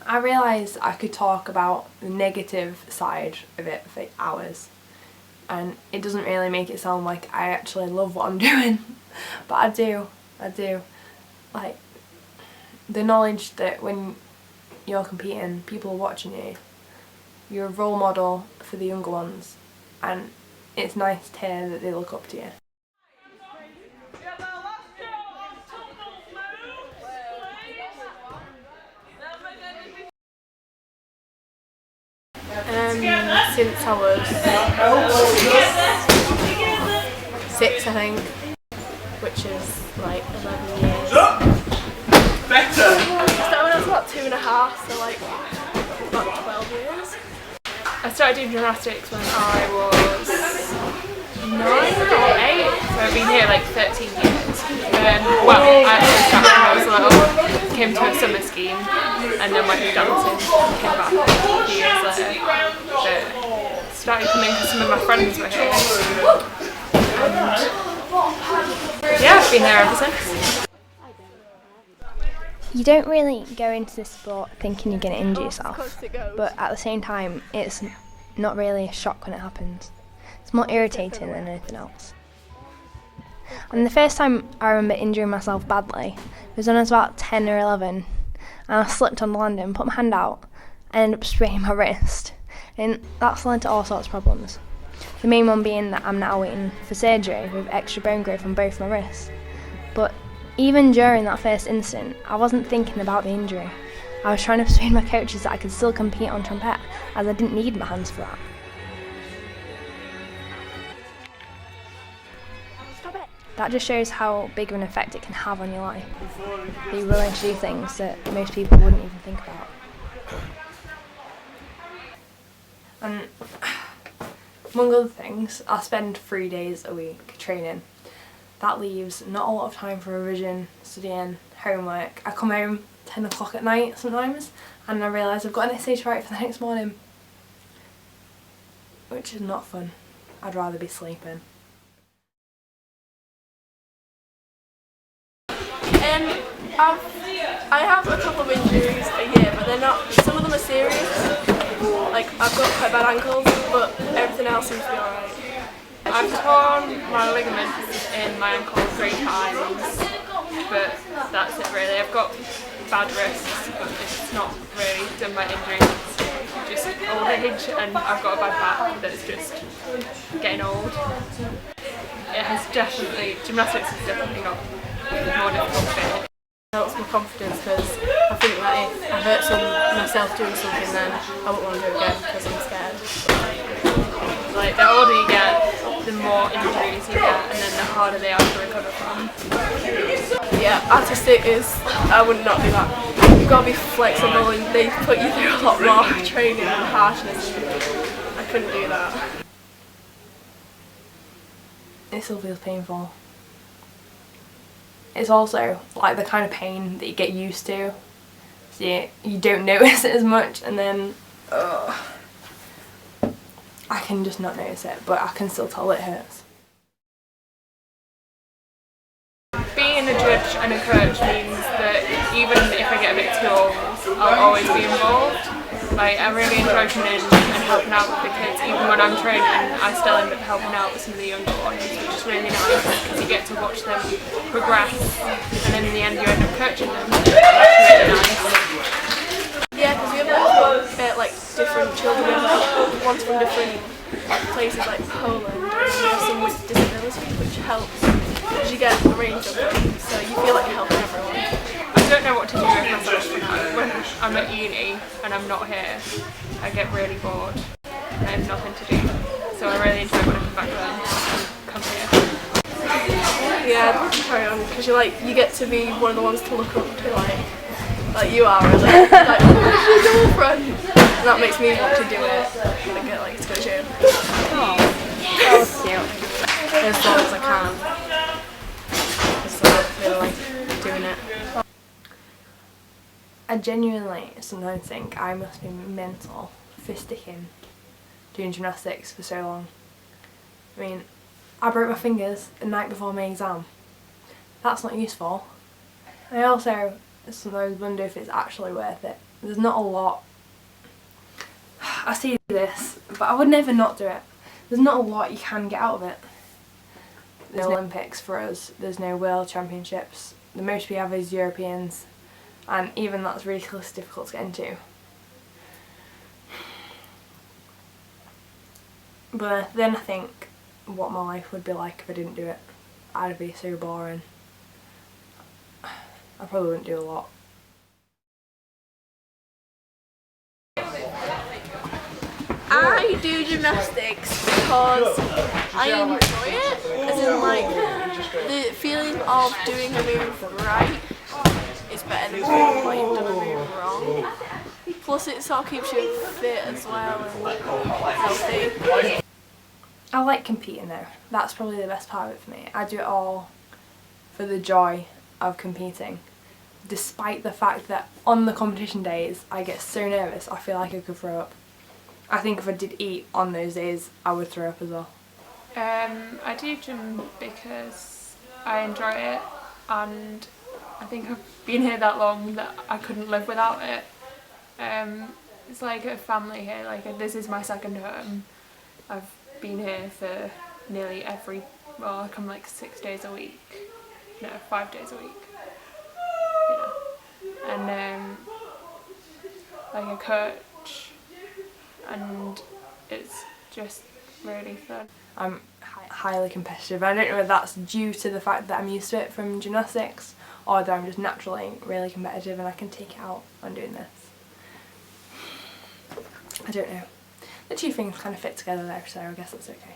I realised I could talk about the negative side of it for hours, and it doesn't really make it sound like I actually love what I'm doing, but I do. Like, the knowledge that when you're competing, people are watching you, you're a role model for the younger ones, and it's nice to hear that they look up to you. Since I was 6, I think, which is like 11 years. Better! I started when I was about 2.5, so like about 12 years. I started doing gymnastics when I was 9 or 8, so I've been here like 13 years. Well, I actually started when I was little, came to a summer scheme, and then went dancing, came back a few years later. But started coming because some of my friends were here. And yeah, I've been here ever since. You don't really go into this sport thinking you're going to injure yourself, but at the same time it's not really a shock when it happens. It's more irritating than anything else. And the first time I remember injuring myself badly was when I was about 10 or 11, and I slipped on the landing, put my hand out, and ended up spraining my wrist, and that's led to all sorts of problems. The main one being that I'm now waiting for surgery with extra bone growth on both my wrists. But even during that first incident, I wasn't thinking about the injury. I was trying to persuade my coaches that I could still compete on trumpet, as I didn't need my hands for that. Stop it! That just shows how big of an effect it can have on your life. You're willing to do things that most people wouldn't even think about. And among other things, I spend 3 days a week training. That leaves not a lot of time for revision, studying, homework. I come home 10 o'clock at night sometimes, and I realise I've got an essay to write for the next morning, which is not fun. I'd rather be sleeping. I have a couple of injuries a year, but they're not, some of them are serious. Like, I've got quite bad ankles, but everything else seems to be alright. I've torn my ligaments in my ankle 3 times, but that's it really. I've got bad wrists, but it's not really done my injury. It's just old age, and I've got a bad back that's just getting old. It has definitely, gymnastics has definitely got more difficult fit. It helps my confidence because I think that if I hurt myself doing something, then I won't want to do it again because I'm scared. Like, the older you get, the more injuries you get, and then the harder they are to recover from. Yeah, artistic is, I would not do that. You've got to be flexible, and they put you through a lot more training and harshness. I couldn't do that. It still feels painful. It's also like the kind of pain that you get used to, so you don't notice it as much, and then I can just not notice it, but I can still tell it hurts. Being a judge and a coach means that even if I get a bit too old, I'll always be involved. Like, I really enjoy coming in and helping out with the kids. Even when I'm training, I still end up helping out with some of the younger ones, which is really nice because you get to watch them progress, and then in the end you end up coaching them. That's really nice. Yeah, because we have like different children, ones from different places like Poland, and we have some with disabilities, which helps because you get a range of them, so you feel like you're helping everyone. I don't know what to do with myself when I'm at uni and I'm not here. I get really bored and I have nothing to do, so I really enjoy when I come back then and come here. Yeah, carry on, because you get to be one of the ones to look up to, like you are really. Like, oh, she's a girlfriend, and that makes me want to do it. I get like to go to gym. Oh, that was cute. As long as I can. Just I feel like doing it. I genuinely sometimes think I must be mental for sticking doing gymnastics for so long. I mean, I broke my fingers the night before my exam. That's not useful. I also sometimes wonder if it's actually worth it. there's not a lot. I see this, but I would never not do it. There's not a lot you can get out of it. There's no Olympics for us, there's no World Championships. The most we have is Europeans, and even that's ridiculously difficult to get into. But then I think what my life would be like if I didn't do it. I'd be so boring. I probably wouldn't do a lot. I do gymnastics because I enjoy it, as in like the feeling of doing a move right is better than feeling like you've done a move wrong. Plus it sort of keeps you fit as well and healthy. I like competing though. That's probably the best part of it for me. I do it all for the joy of competing. Despite the fact that on the competition days I get so nervous I feel like I could throw up. I think if I did eat on those days I would throw up as well. I do gym because I enjoy it, and I think I've been here that long that I couldn't live without it. It's like a family here, like this is my second home. I've been here for nearly well, I come like 6 days a week, no, 5 days a week, yeah. And like a coach, and it's just really fun. I'm highly competitive. I don't know whether that's due to the fact that I'm used to it from gymnastics, or that I'm just naturally really competitive and I can take it out on doing this. I don't know. The two things kind of fit together there, so I guess that's okay.